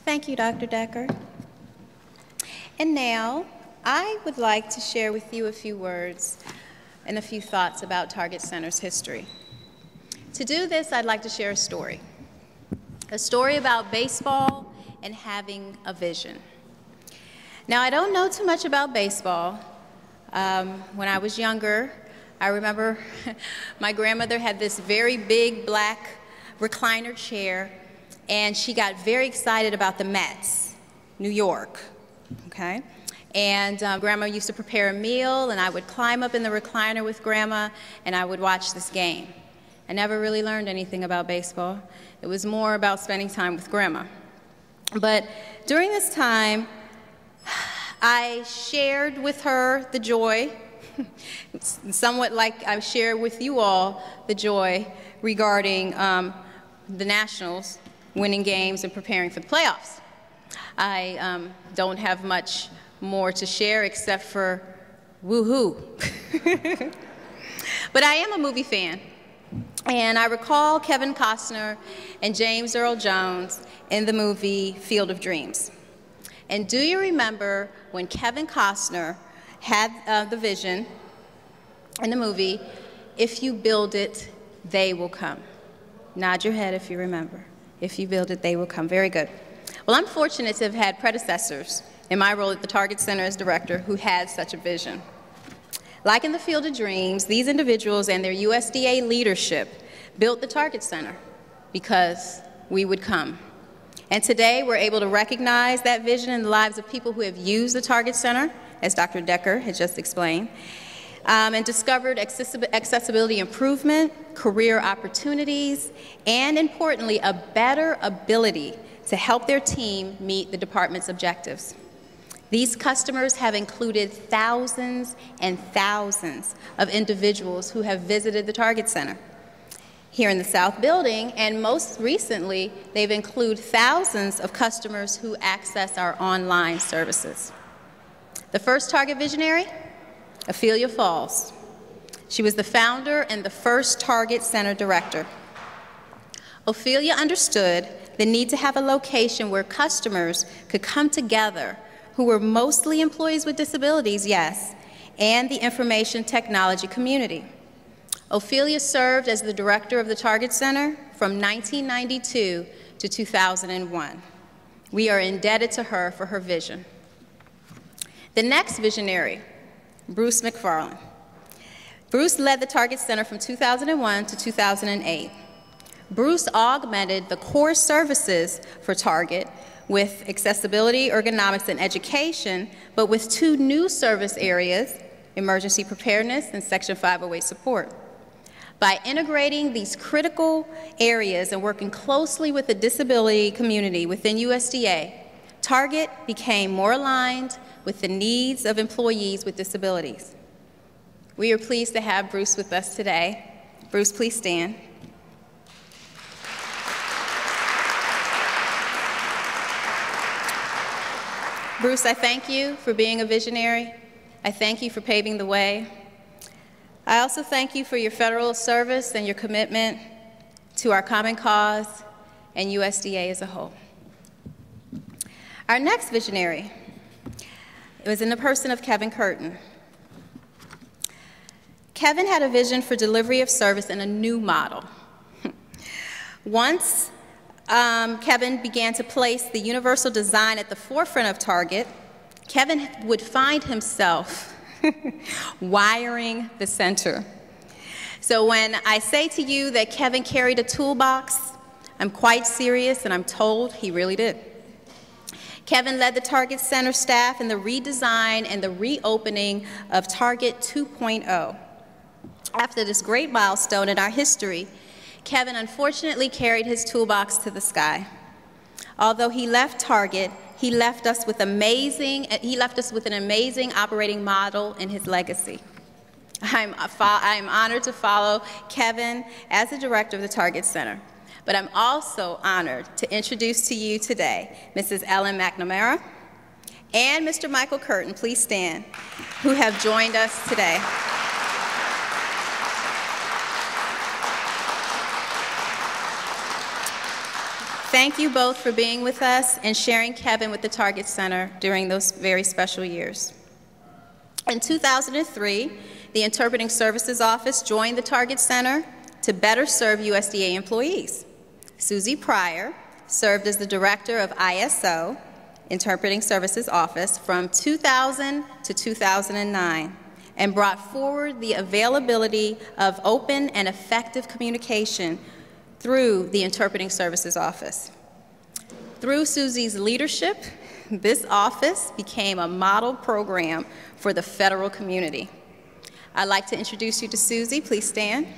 Thank you, Dr. Decker. And now, I would like to share with you a few words and a few thoughts about Target Center's history. To do this, I'd like to share a story about baseball and having a vision. Now, I don't know too much about baseball. When I was younger, I remember my grandmother had this very big black recliner chair, and she got very excited about the Mets, New York, okay? And Grandma used to prepare a meal, and I would climb up in the recliner with Grandma, and I would watch this game. I never really learned anything about baseball. It was more about spending time with Grandma. But during this time, I shared with her the joy, somewhat like I share with you all the joy regarding the Nationals winning games and preparing for the playoffs. I don't have much more to share except for woohoo. But I am a movie fan, and I recall Kevin Costner and James Earl Jones in the movie Field of Dreams. And do you remember when Kevin Costner had the vision in the movie, "If you build it, they will come"? Nod your head if you remember. If you build it, they will come. Very good. Well, I'm fortunate to have had predecessors in my role at the Target Center as director who had such a vision. Like in the Field of Dreams, these individuals and their USDA leadership built the Target Center because we would come. And today, we're able to recognize that vision in the lives of people who have used the Target Center, as Dr. Decker had just explained, and discovered accessibility improvement, career opportunities, and importantly, a better ability to help their team meet the department's objectives. These customers have included thousands and thousands of individuals who have visited the Target Center here in the South Building, and most recently, they've included thousands of customers who access our online services. The first Target visionary, Ophelia Falls. She was the founder and the first Target Center director. Ophelia understood the need to have a location where customers could come together who were mostly employees with disabilities, yes, and the information technology community. Ophelia served as the director of the Target Center from 1992 to 2001. We are indebted to her for her vision. The next visionary, Bruce Mcfarlane. Bruce led the Target Center from 2001 to 2008. Bruce augmented the core services for Target with accessibility, ergonomics, and education, but with two new service areas, emergency preparedness and Section 508 support. By integrating these critical areas and working closely with the disability community within USDA, Target became more aligned with the needs of employees with disabilities. We are pleased to have Bruce with us today. Bruce, please stand. Bruce, I thank you for being a visionary. I thank you for paving the way. I also thank you for your federal service and your commitment to our common cause and USDA as a whole. Our next visionary was in the person of Kevin Curtin. Kevin had a vision for delivery of service in a new model. Once Kevin began to place the universal design at the forefront of Target, Kevin would find himself wiring the center. So when I say to you that Kevin carried a toolbox, I'm quite serious, and I'm told he really did. Kevin led the Target Center staff in the redesign and the reopening of Target 2.0. After this great milestone in our history, Kevin unfortunately carried his toolbox to the sky. Although he left Target, he left us with an amazing operating model in his legacy. I'm honored to follow Kevin as the director of the Target Center. But I'm also honored to introduce to you today Mrs. Ellen McNamara and Mr. Michael Curtin, please stand, who have joined us today. Thank you both for being with us and sharing Kevin with the Target Center during those very special years. In 2003, the Interpreting Services Office joined the Target Center to better serve USDA employees. Susie Pryor served as the director of ISO, Interpreting Services Office, from 2000 to 2009, and brought forward the availability of open and effective communication through the Interpreting Services Office. Through Susie's leadership, this office became a model program for the federal community. I'd like to introduce you to Susie. Please stand.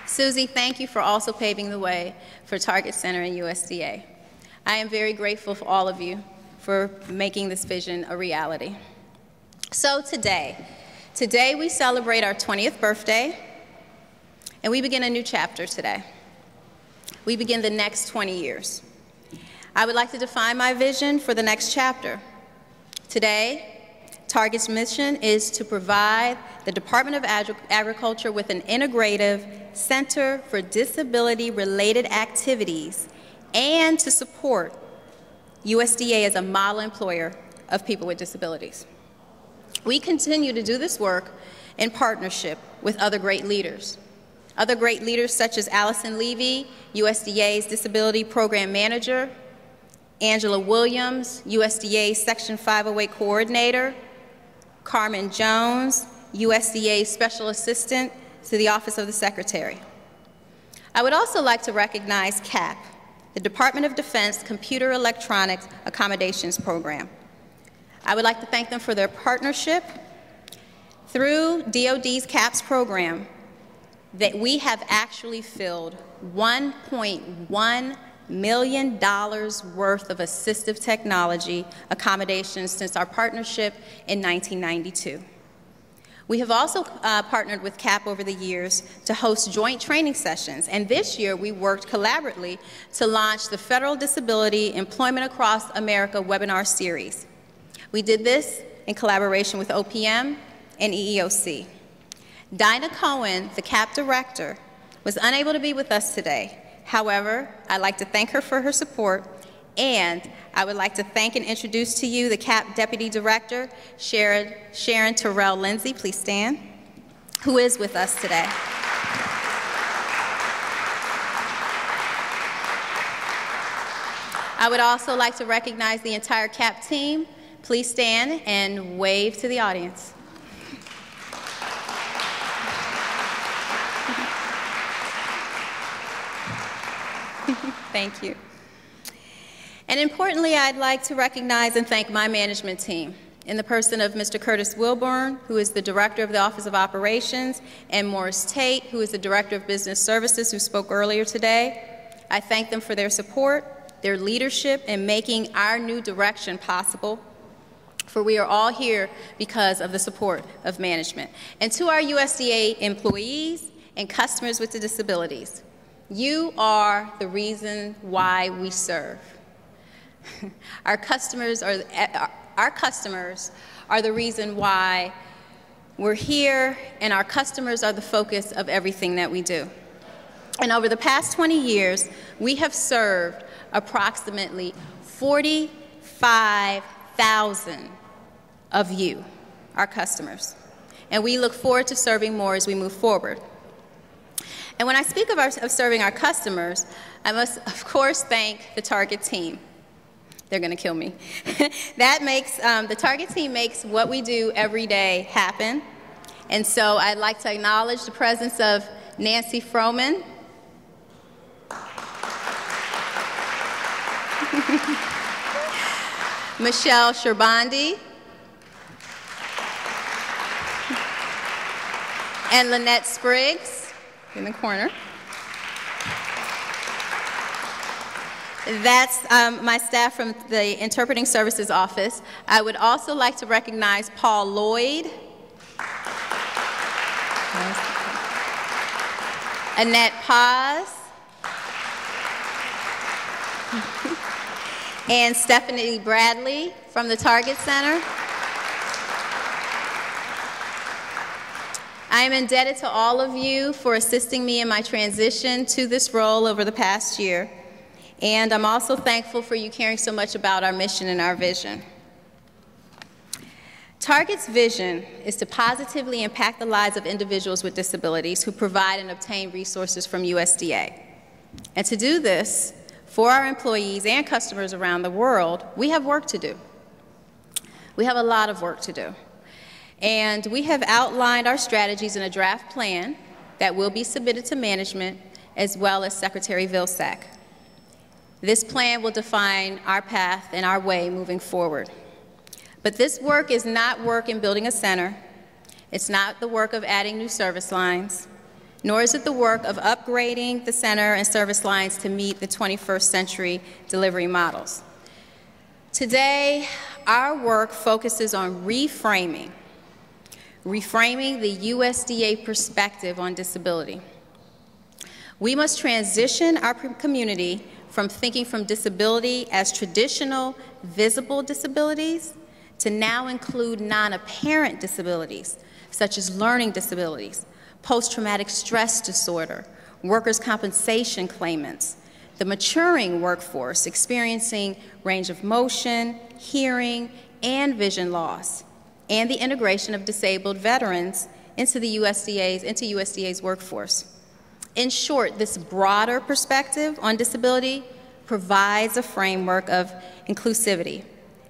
Susie, thank you for also paving the way for Target Center and USDA. I am very grateful for all of you for making this vision a reality. So today we celebrate our 20th birthday, and we begin a new chapter today. We begin the next 20 years. I would like to define my vision for the next chapter. Today, Target's mission is to provide the Department of Agriculture with an integrative center for disability-related activities and to support USDA as a model employer of people with disabilities. We continue to do this work in partnership with other great leaders. Other great leaders such as Allison Levy, USDA's Disability Program Manager, Angela Williams, USDA's Section 508 Coordinator, Carmen Jones, USDA's Special Assistant to the Office of the Secretary. I would also like to recognize CAP, the Department of Defense Computer Electronics Accommodations Program. I would like to thank them for their partnership. Through DoD's CAPS program, that we have actually filled $1.1 million worth of assistive technology accommodations since our partnership in 1992. We have also partnered with CAP over the years to host joint training sessions, and this year we worked collaboratively to launch the Federal Disability Employment Across America webinar series. We did this in collaboration with OPM and EEOC. Dinah Cohen, the CAP director, was unable to be with us today. However, I'd like to thank her for her support, and I would like to thank and introduce to you the CAP Deputy Director, Sharon Terrell Lindsay, please stand, who is with us today. I would also like to recognize the entire CAP team. Please stand and wave to the audience. Thank you. And importantly, I'd like to recognize and thank my management team in the person of Mr. Curtis Wilburn, who is the Director of the Office of Operations, and Morris Tate, who is the Director of Business Services, who spoke earlier today. I thank them for their support, their leadership in making our new direction possible, for we are all here because of the support of management. And to our USDA employees and customers with disabilities, you are the reason why we serve. Our customers are the reason why we're here, and our customers are the focus of everything that we do. And over the past 20 years, we have served approximately 45,000 of you, our customers. And we look forward to serving more as we move forward. And when I speak of serving our customers, I must, of course, thank the Target team. They're going to kill me. The Target team makes what we do every day happen. And so I'd like to acknowledge the presence of Nancy Froman, Michelle Sherbandi, and Lynette Spriggs in the corner. That's my staff from the Interpreting Services Office. I would also like to recognize Paul Lloyd, Annette Paz, and Stephanie Bradley from the Target Center. I am indebted to all of you for assisting me in my transition to this role over the past year, and I'm also thankful for you caring so much about our mission and our vision. Target's vision is to positively impact the lives of individuals with disabilities who provide and obtain resources from USDA. And to do this, for our employees and customers around the world, we have work to do. We have a lot of work to do. And we have outlined our strategies in a draft plan that will be submitted to management as well as Secretary Vilsack. This plan will define our path and our way moving forward. But this work is not work in building a center. It's not the work of adding new service lines, nor is it the work of upgrading the center and service lines to meet the 21st century delivery models. Today, our work focuses on reframing the USDA perspective on disability. We must transition our community from thinking from disability as traditional, visible disabilities to now include non-apparent disabilities, such as learning disabilities, post-traumatic stress disorder, workers' compensation claimants, the maturing workforce experiencing range of motion, hearing, and vision loss, and the integration of disabled veterans into USDA's workforce. In short, this broader perspective on disability provides a framework of inclusivity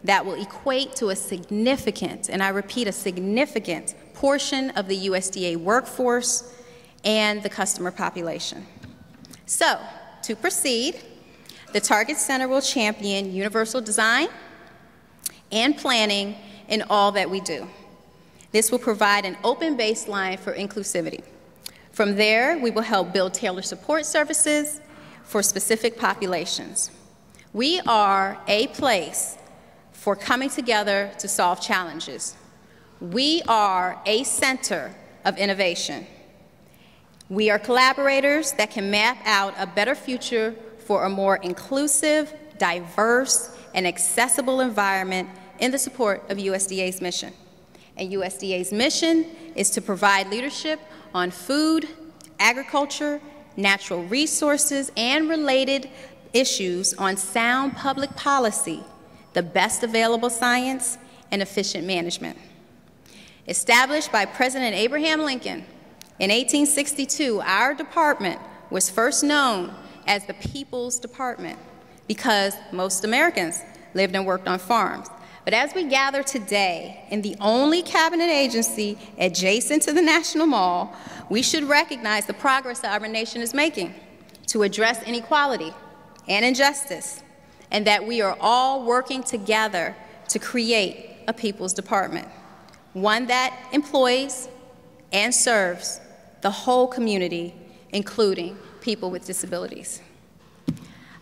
that will equate to a significant, and I repeat, a significant portion of the USDA workforce and the customer population. So, to proceed, the Target Center will champion universal design and planning in all that we do. This will provide an open baseline for inclusivity. From there, we will help build tailored support services for specific populations. We are a place for coming together to solve challenges. We are a center of innovation. We are collaborators that can map out a better future for a more inclusive, diverse, and accessible environment in the support of USDA's mission. And USDA's mission is to provide leadership on food, agriculture, natural resources, and related issues on sound public policy, the best available science, and efficient management. Established by President Abraham Lincoln in 1862, our department was first known as the People's Department because most Americans lived and worked on farms. But as we gather today in the only cabinet agency adjacent to the National Mall, we should recognize the progress that our nation is making to address inequality and injustice, and that we are all working together to create a People's Department, one that employs and serves the whole community, including people with disabilities.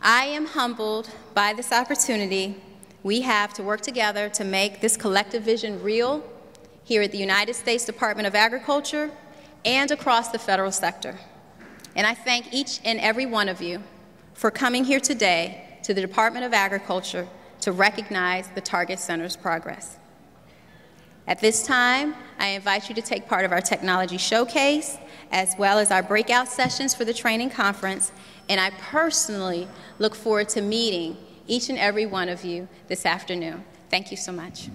I am humbled by this opportunity we have to work together to make this collective vision real here at the United States Department of Agriculture and across the federal sector. And I thank each and every one of you for coming here today to the Department of Agriculture to recognize the Target Center's progress. At this time, I invite you to take part of our technology showcase, as well as our breakout sessions for the training conference, and I personally look forward to meeting each and every one of you this afternoon. Thank you so much.